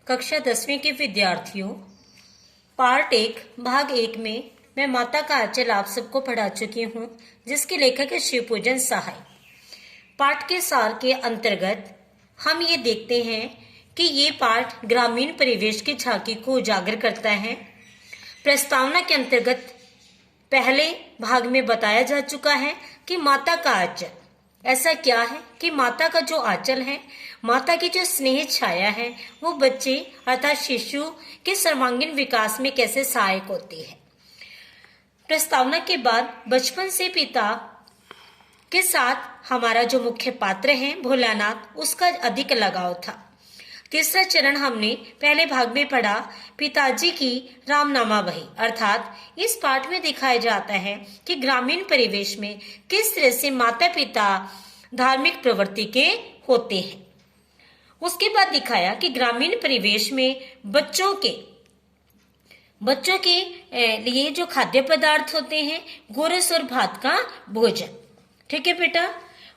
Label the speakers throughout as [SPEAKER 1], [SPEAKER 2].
[SPEAKER 1] कक्षा 10वीं के विद्यार्थियों, पार्ट 1 भाग 1 में मैं माता का आंचल आप सबको पढ़ा चुकी हूँ, जिसके लेखक है शिवपूजन सहाय। पाठ के सार के अंतर्गत हम ये देखते हैं कि ये पाठ ग्रामीण परिवेश की झांकी को उजागर करता है। प्रस्तावना के अंतर्गत पहले भाग में बताया जा चुका है कि माता का आंचल ऐसा क्या है कि माता का जो आंचल है, माता की जो स्नेह छाया है, वो बच्चे अर्थात शिशु के सर्वांगीण विकास में कैसे सहायक होती है। प्रस्तावना के बाद बचपन से पिता के साथ हमारा जो मुख्य पात्र है भोलानाथ, उसका अधिक लगाव था। तीसरा चरण हमने पहले भाग में पढ़ा पिताजी की रामनामा बही, अर्थात इस पाठ में दिखाया जाता है कि ग्रामीण परिवेश में किस तरह से माता पिता धार्मिक प्रवृत्ति के होते हैं। उसके बाद दिखाया कि ग्रामीण परिवेश में बच्चों के लिए जो खाद्य पदार्थ होते हैं, गोरस और भात का भोजन। ठीक है बेटा।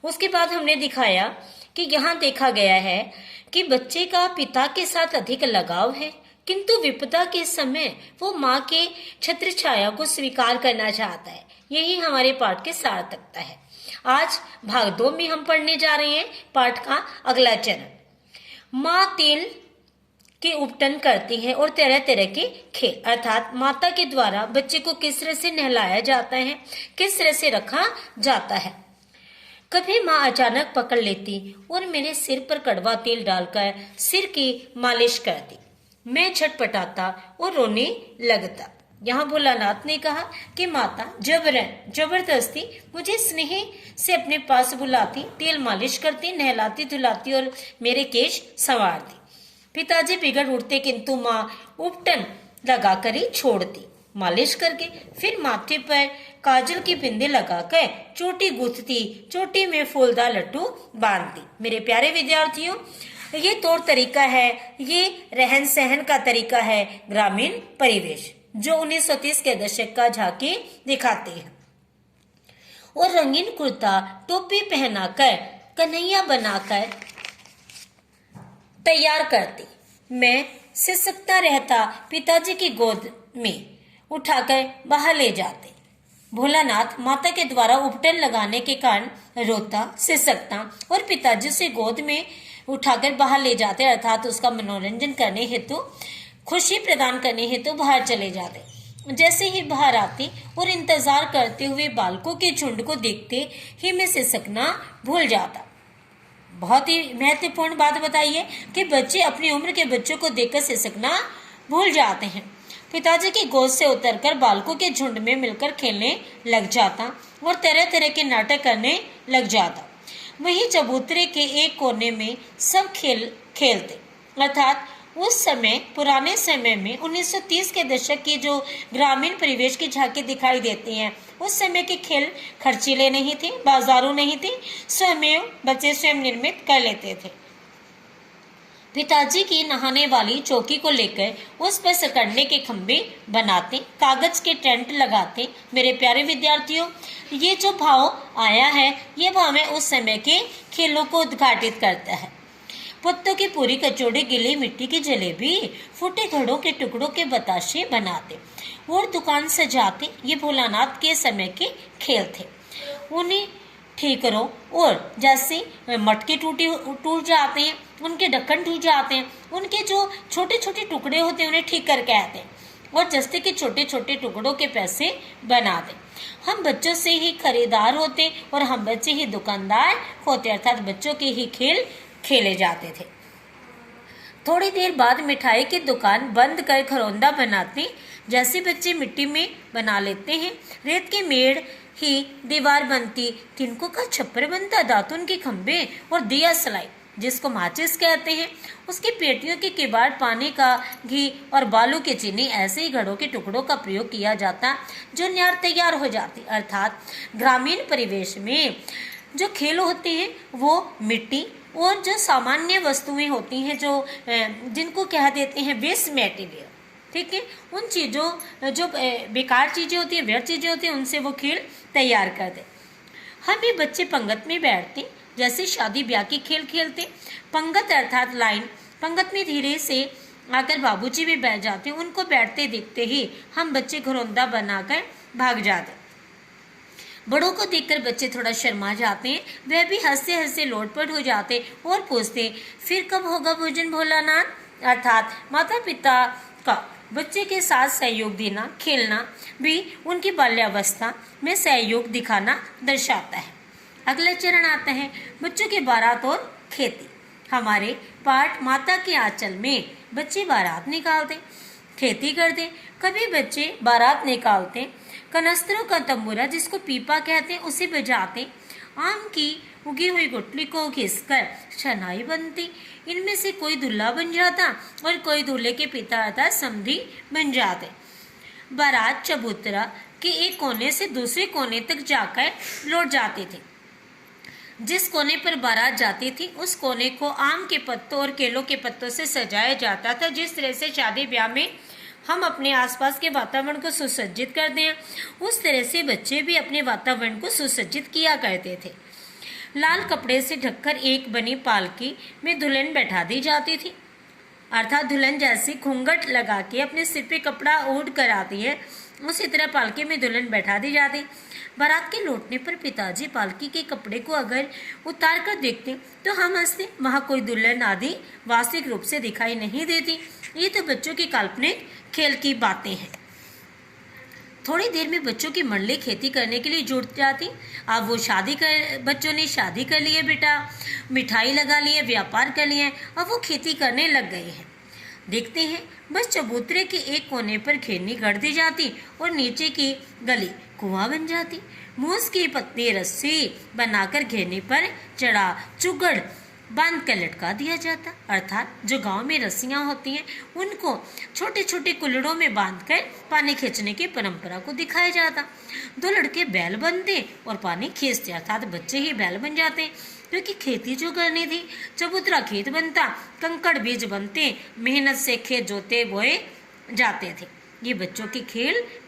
[SPEAKER 1] उसके बाद हमने दिखाया कि यहाँ देखा गया है कि बच्चे का पिता के साथ अधिक लगाव है, किंतु विपदा के समय वो माँ के छत्र छाया को स्वीकार करना चाहता है। यही हमारे पाठ के सार्थकता है। आज भाग 2 में हम पढ़ने जा रहे हैं पाठ का अगला चरण। माँ तेल के उपटन करती है और तरह तरह के खेल, अर्थात माता के द्वारा बच्चे को किस तरह से नहलाया जाता है, किस तरह से रखा जाता है। कभी माँ अचानक पकड़ लेती और मेरे सिर पर कड़वा तेल डालकर सिर की मालिश करती। मैं छटपटाता और रोने लगता। यहाँ भोलानाथ ने कहा कि माता जबरदस्ती मुझे स्नेह से अपने पास बुलाती, तेल मालिश करती, नहलाती धुलाती और मेरे केश संवारती। पिताजी बिगड़ उठते, किंतु माँ उपटन लगाकर ही छोड़ती। मालिश करके फिर माथे पर काजल की बिंदी लगाकर चोटी गूंथती, चोटी में फूलदार लट्टू बांधती। मेरे प्यारे विद्यार्थियों, ये तौर तरीका है, ये रहन सहन का तरीका है ग्रामीण परिवेश, जो 1930 के दशक का झांकी दिखाती है। और रंगीन कुर्ता टोपी पहनाकर कन्हैया बनाकर तैयार करती। मैं सिसकता रहता, पिताजी की गोद में उठाकर बाहर ले जाते। भोलानाथ माता के द्वारा उपटन लगाने के कारण रोता, सिसकता और पिताजी से गोद में उठाकर बाहर ले जाते, अर्थात उसका मनोरंजन करने हेतु, खुशी प्रदान करने हेतु बाहर चले जाते। जैसे ही बाहर आते और इंतजार करते हुए बालकों के झुंड को देखते ही मैं सिसकना भूल जाता। बहुत ही महत्वपूर्ण बात बताइए कि बच्चे अपनी उम्र के बच्चों को देखकर सिसकना भूल जाते हैं। पिताजी की गोद से उतरकर बालकों के झुंड में मिलकर खेलने लग जाता और तरह तरह के नाटक करने लग जाता। वहीं चबूतरे के एक कोने में सब खेलते, अर्थात उस समय पुराने समय में 1930 के दशक की जो ग्रामीण परिवेश की झांकी दिखाई देती हैं, उस समय के खेल खर्चीले नहीं थे, बाजारू नहीं थे, स्वयं बच्चे स्वयं निर्मित कर लेते थे। पिताजी की नहाने वाली चौकी को लेकर उस पर सकड़ने के खंभे बनाते, कागज के टेंट लगाते। मेरे प्यारे विद्यार्थियों, ये जो भाव आया है, ये भाव में उस समय के खेलों को उद्घाटित करता है। पत्तों की पूरी कचौड़ी, गीली मिट्टी की जलेबी, फूटे घड़ों के टुकड़ों के बताशे बनाते और दुकान सजाते। ये भोलानाथ के समय के खेल थे। उन्हें ठीकरों और जैसे मटके टूट जाते हैं, उनके ढक्कन टूट जाते हैं, उनके जो छोटे छोटे टुकड़े होते हैं उन्हें ठीक करके आते हैं और जस्ते के छोटे छोटे टुकड़ों के पैसे बनाते। हम बच्चों से ही खरीदार होते और हम बच्चे ही दुकानदार होते, अर्थात बच्चों के ही खेल खेले जाते थे। थोड़ी देर बाद मिठाई की दुकान बंद कर खरौंदा बनाते। जैसे बच्चे मिट्टी में बना लेते हैं, रेत के मेड़ ही दीवार बनती, तिनकों का छप्पर बनता, दातुन के खंभे और दिया सलाई, जिसको माचिस कहते हैं, उसकी पेटियों के किवाड़, पानी का घी और बालू के चीनी, ऐसे ही घड़ों के टुकड़ों का प्रयोग किया जाता, जो न्यार तैयार हो जाती। अर्थात ग्रामीण परिवेश में जो खेल होते हैं वो मिट्टी और जो सामान्य वस्तुएं होती हैं, जो जिनको कह देते हैं वेस्ट मटेरियल, ठीक है, उन चीज़ों, जो बेकार चीज़ें होती हैं, व्यर्थ चीज़ें होती हैं, उनसे वो खेल तैयार कर दे। हम भी बच्चे पंगत में बैठते, जैसे शादी ब्याह के खेल खेलते। पंगत अर्थात लाइन, पंगत में धीरे से आकर बाबूजी भी बैठ जाते। उनको बैठते देखते ही हम बच्चे घरौंदा बनाकर भाग जाते। बड़ों को देखकर बच्चे थोड़ा शर्मा जाते हैं। वह भी हंसते हंसते लोटपट हो जाते और पूछते, फिर कब होगा भोजन भोलानाथ? अर्थात माता पिता का बच्चे के साथ सहयोग देना, खेलना भी उनकी बाल्यावस्था में सहयोग दिखाना दर्शाता है। अगला चरण आता है बच्चों की बारात और खेती। हमारे पाठ माता के आंचल में बच्चे बारात निकालते, खेती करते। कभी बच्चे बारात निकालते, कनस्तरों का तंबूरा जिसको पीपा कहते हैं उसे बजाते, आम की उगी हुई गुठली को घिसकर शहनाई बनती। इनमें से कोई दूल्हा बन जाता और कोई दूल्हे के पिता अर्थात समधी बन जाते। बारात चबूतरा के एक कोने से दूसरे कोने तक जाकर लौट जाते थे। जिस कोने पर बारात जाती थी उस कोने को आम के पत्तों और केलों के पत्तों से सजाया जाता था। जिस तरह से शादी ब्याह में हम अपने आसपास के वातावरण को सुसज्जित करते हैं, उस तरह से बच्चे भी अपने वातावरण को सुसज्जित किया करते थे। लाल कपड़े से ढककर एक बनी पालकी में दुल्हन बैठा दी जाती थी, अर्थात दुल्हन जैसे घूंघट लगा के अपने सिर पे कपड़ा ओढ़ कर आती है, उसी तरह पालकी में दुल्हन बैठा दी जाती। बारात के लौटने पर पिताजी पालकी के कपड़े को अगर उतार कर देखते तो हम हंसते, वहाँ कोई दुल्हन आदि वास्तविक रूप से दिखाई नहीं देती। ये तो बच्चों की काल्पनिक खेल की बातें हैं। थोड़ी देर में बच्चों की मंडली खेती करने के लिए जुट जाती। अब वो बच्चों ने शादी कर लिए बेटा, मिठाई लगा लिए, व्यापार कर लिए, अब वो खेती करने लग गए हैं। देखते हैं बस चबूतरे के एक कोने पर खेरनी गढ़ दी जाती और नीचे की गली कुआं बन जाती। मूस की पत्ती रस्सी बनाकर घेरने पर चढ़ा चुगड़ बांध कर लटका दिया जाता, अर्थात जो गांव में रस्सियां होती हैं उनको छोटे छोटे कुल्हड़ों में बांधकर पानी खींचने की परंपरा को दिखाया जाता। दो लड़के बैल बनते और पानी खींचते, अर्थात बच्चे ही बैल बन जाते, क्योंकि खेती जो करनी थी। चबूतरा खेत बनता, कंकड़ बीज बनते, मेहनत से खेत जोते बोए जाते थे। ये बच्चों के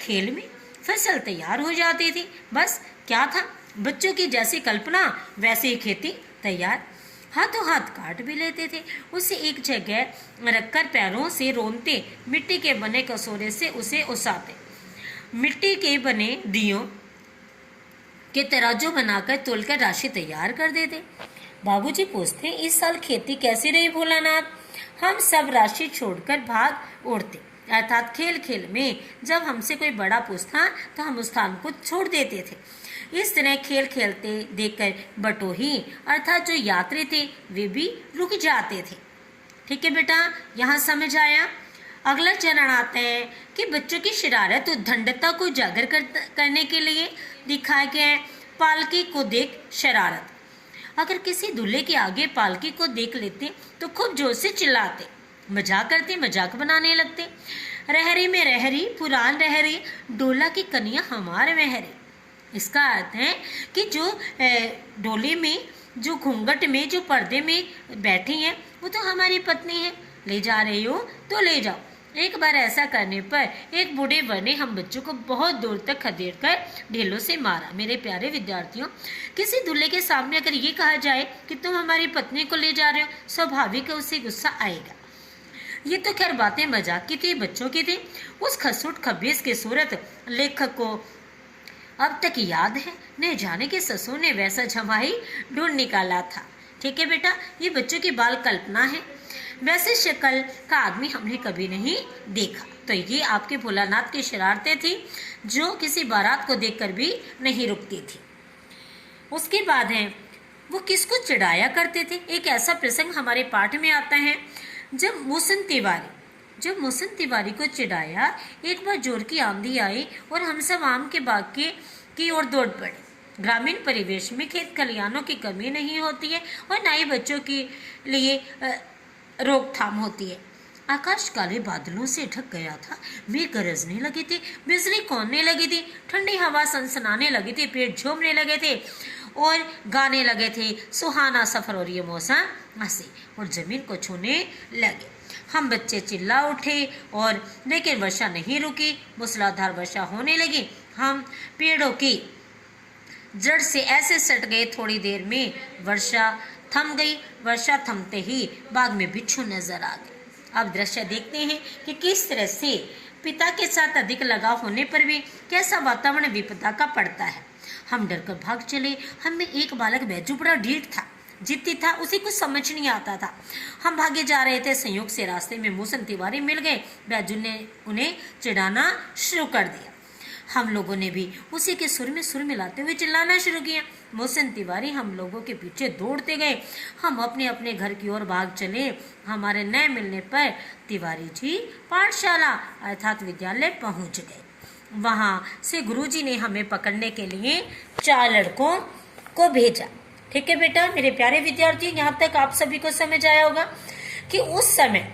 [SPEAKER 1] खेल में फसल तैयार हो जाती थी। बस क्या था, बच्चों की जैसी कल्पना वैसे ही खेती तैयार। हाथों हाथ काट भी लेते थे, उसे एक जगह रखकर पैरों से रोनते, मिट्टी के बने कसोरे से उसे उसाते, मिट्टी के बने दियों के तराजू बनाकर तोलकर राशि तैयार कर देते। बाबूजी पूछते, इस साल खेती कैसी रही भोलानाथ? हम सब राशि छोड़कर भाग उड़ते, अर्थात खेल खेल में जब हमसे कोई बड़ा पूछता तो हम उस स्थान को छोड़ देते थे। इस तरह खेल खेलते देखकर बटोही अर्थात जो यात्री थे वे भी रुक जाते थे। ठीक है बेटा, यहाँ समझ आया। अगला चरण आता है कि बच्चों की शरारत और उद्दंडता को उजागर करने के लिए दिखाया गया है। पालकी को देख शरारत। अगर किसी दूल्हे के आगे पालकी को देख लेते तो खूब जोर से चिल्लाते, मजाक करते, मजाक बनाने लगते। रहरी में रहरी, पुरान रहरी, डोला की कन्या हमारे महरी। इसका अर्थ है कि जो डोले में, जो घूंघट में, जो पर्दे में बैठी हैं वो तो हमारी पत्नी है, ले जा रही हो तो ले जाओ। एक बार ऐसा करने पर एक बूढ़े वर ने हम बच्चों को बहुत दूर तक खदेड़ कर ढेलों से मारा। मेरे प्यारे विद्यार्थियों, किसी दूल्हे के सामने अगर ये कहा जाए कि तुम हमारी पत्नी को ले जा रहे हो, स्वाभाविक है उसे गुस्सा आएगा। ये तो खैर बातें मजाक की थी, बच्चों की थी। उस खसूट खबीस की सूरत लेखक को अब तक याद है। न जाने के ससुर ने वैसा जमाई ढूंढ निकाला था। ठीक है बेटा, ये बच्चों की बाल कल्पना है, वैसे शक्ल का आदमी हमने कभी नहीं देखा। तो ये आपके भोलानाथ की शरारतें थी जो किसी बारात को देखकर भी नहीं रुकती थी। उसके बाद है वो किसको चिढ़ाया करते थे। एक ऐसा प्रसंग हमारे पाठ में आता है जब मोहसिन तिवारी को चिढ़ाया। एक बार जोर की आंधी आई और हम सब आम के बाग की ओर दौड़ पड़े। ग्रामीण परिवेश में खेत खलिहानों की कमी नहीं होती है और न ही बच्चों के लिए रोकथाम होती है। आकाश काले बादलों से ढक गया था, मेघ गरजने लगे थे, बिजली कौनने लगी थी, ठंडी हवा सनसनाने लगी थी, पेड़ झूमने लगे थे और गाने लगे थे सुहाना सफर। और ये मौसम हंसे और जमीन को छूने लगे। हम बच्चे चिल्ला उठे और लेकिन वर्षा नहीं रुकी, मूसलाधार वर्षा होने लगी। हम पेड़ों की जड़ से ऐसे सट गए, थोड़ी देर में वर्षा थम गई। वर्षा थमते ही बाग में बिच्छू नजर आ गए। अब दृश्य देखते हैं कि किस तरह से पिता के साथ अधिक लगाव होने पर भी कैसा वातावरण विपदा का पड़ता है। हम डरकर भाग चले। हम में एक बालक बैजू बड़ा ढीठ था, जिद्दी था, उसे कुछ समझ नहीं आता था। हम भागे जा रहे थे, संयोग से रास्ते में मोहसिन तिवारी मिल गए। बैजू ने उन्हें चिढ़ाना शुरू कर दिया। हम लोगों ने भी उसी के सुर में सुर मिलाते हुए चिल्लाना शुरू किया। मोहसिन तिवारी हम लोगों के पीछे दौड़ते गए। हम अपने अपने घर की ओर भाग चले। हमारे न मिलने पर तिवारी जी पाठशाला अर्थात विद्यालय पहुंच गए। वहां से गुरुजी ने हमें पकड़ने के लिए 4 लड़कों को भेजा। ठीक है बेटा, मेरे प्यारे विद्यार्थियों, यहाँ तक आप सभी को समझ आया होगा कि उस समय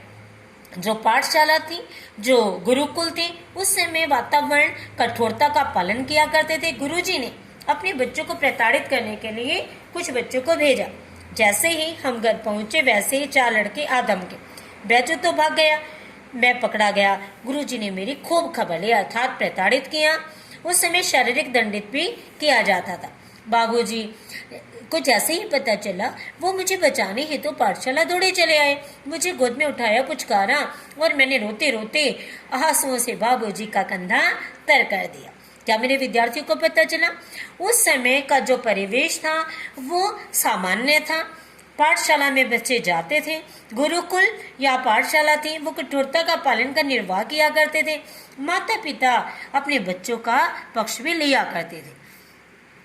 [SPEAKER 1] जो पाठशाला थी, जो गुरुकुल थे, उस समय वातावरण कठोरता का पालन किया करते थे। गुरुजी ने अपने बच्चों को प्रताड़ित करने के लिए कुछ बच्चों को भेजा। जैसे ही हम घर पहुंचे वैसे ही 4 लड़के आदम के। बैजू तो भाग गया, मैं पकड़ा गया। गुरुजी ने मेरी खूब खबर ली अर्थात प्रताड़ित किया। उस समय शारीरिक दंडित भी किया जाता था। बाबूजी को जैसे ही पता चला वो मुझे बचाने हेतु पाठशाला दौड़े चले आए। मुझे गोद में उठाया, पुचकारा और मैंने रोते रोते आंसुओं से बाबूजी का कंधा तर कर दिया। क्या मेरे विद्यार्थियों को पता चला? उस समय का जो परिवेश था वो सामान्य था। पाठशाला में बच्चे जाते थे, गुरुकुल या पाठशाला थी, वो कठोरता का पालन कर निर्वाह किया करते थे। माता पिता अपने बच्चों का पक्ष भी लिया करते थे।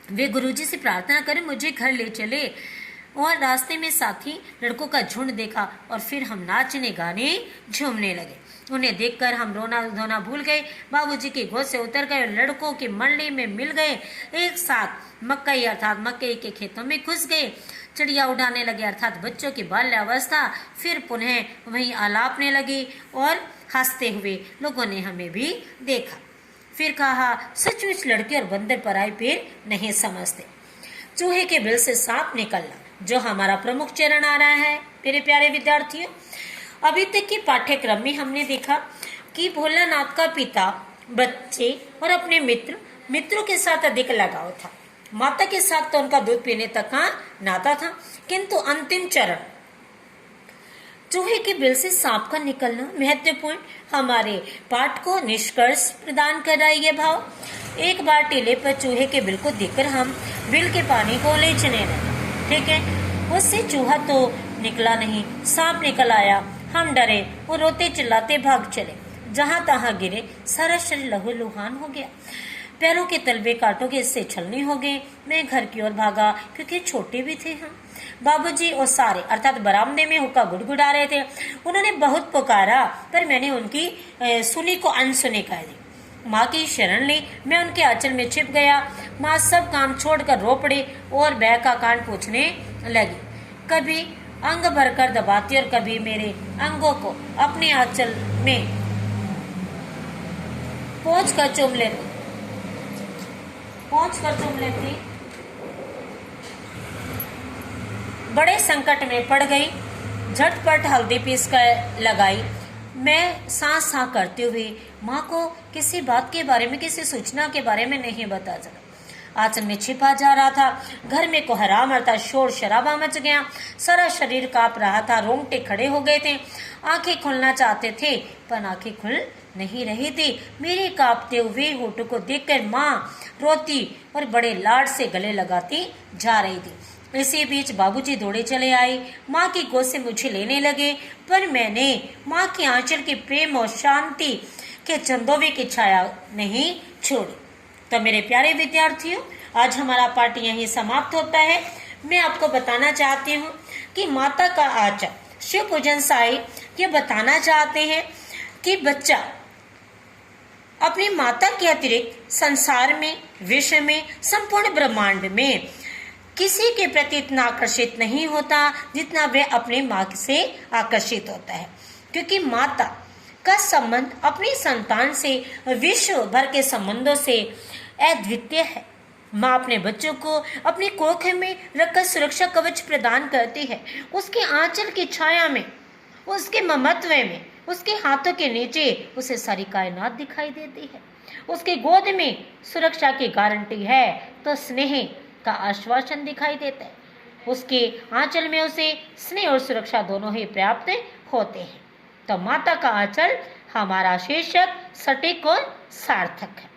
[SPEAKER 1] वे गुरुजी से प्रार्थना करें मुझे घर ले चले और रास्ते में साथी लड़कों का झुंड देखा और फिर हम नाचने गाने झूमने लगे। उन्हें देखकर हम रोना धोना भूल गए। बाबूजी की गोद से उतर गए और लड़कों की मंडली में मिल गए। एक साथ मकई अर्थात मकई के खेतों में घुस गए। चिड़िया उड़ाने लगे अर्थात बच्चों की बाल्यावस्था फिर पुनः वहीं आलापने लगी और हंसते हुए लोगों ने हमें भी देखा। फिर कहा, सचमुच लड़के और बंदर पराई पैर नहीं समझते। चूहे के बिल से सांप निकलना, जो हमारा प्रमुख चरण आ रहा है मेरे प्यारे विद्यार्थियों। अभी तक के पाठ्यक्रम में हमने देखा कि भोलानाथ का पिता बच्चे और अपने मित्रों के साथ अधिक लगाव था। माता के साथ तो उनका दूध पीने तक का नाता था, किंतु अंतिम चरण चूहे के बिल से सांप का निकलना महत्वपूर्ण हमारे पाठ को निष्कर्ष प्रदान कर रहा है। ये भाव एक बार टीले पर चूहे के बिल को देखकर हम बिल के पानी को उलीचने लगे। ठीक है, उससे चूहा तो निकला नहीं, सांप निकल आया। हम डरे और रोते चिल्लाते भाग चले। जहां तहां गिरे, सारा शरीर लहूलुहान हो गया। पैरों के तलवे कांटों के इससे छलनी हो गए। मैं घर की ओर भागा क्योंकि छोटे भी थे हम। बाबूजी और सारे अर्थात बरामदे में हुक्का गुड़गुड़ा रहे थे। उन्होंने बहुत पुकारा पर मैंने उनकी सुनी को अनसुनी कर दी। माँ की शरण ली। मैं उनके आंचल में छिप गया। माँ सब काम छोड़कर रो पड़ी और बह का कान पूछने लगी। कभी अंग भरकर दबाती और कभी मेरे अंगों को अपने आंचल में पहुंच कर चूम लेती। बड़े संकट में पड़ गई। झटपट हल्दी पीस कर लगाई। मैं सांस करते हुए माँ को किसी बात के बारे में, किसी सूचना के बारे में नहीं बता सका। आंचल में छिपा जा रहा था। घर में कोहराम अर्थात शोर शराबा मच गया। सारा शरीर कांप रहा था। रोंगटे खड़े हो गए थे। आंखें खुलना चाहते थे पर आंखें खुल नहीं रही थी। मेरे कांपते हुए होठों को देखकर माँ रोती और बड़े लाड से गले लगाती जा रही थी। इसी बीच बाबूजी दौड़े चले आए। माँ की गोद से मुझे लेने लगे पर मैंने माँ के आंचल के प्रेम और शांति के चंदोवे की छाया नहीं छोड़ी। तो मेरे प्यारे विद्यार्थियों, आज हमारा पाठ यहीं समाप्त होता है। मैं आपको बताना चाहती हूँ कि माता का आचर शिव पूजन साई ये बताना चाहते हैं कि बच्चा अपनी माता के अतिरिक्त संसार में, विश्व में, संपूर्ण ब्रह्मांड में किसी के प्रति इतना आकर्षित नहीं होता जितना वह अपनी माँ से आकर्षित होता है, क्योंकि माता का संबंध अपनी संतान से विश्व भर के संबंधों से अद्वितीय है। माँ अपने बच्चों को अपनी कोख में रखकर सुरक्षा कवच प्रदान करती है। उसके आंचल की छाया में, उसके ममत्व में, उसके हाथों के नीचे उसे सारी कायनात दिखाई देती है। उसके गोद में सुरक्षा की गारंटी है तो स्नेह का आश्वासन दिखाई देता है। उसके आंचल में उसे स्नेह और सुरक्षा दोनों ही प्राप्त होते हैं। तो माता का आंचल हमारा शीर्षक सटीक और सार्थक है।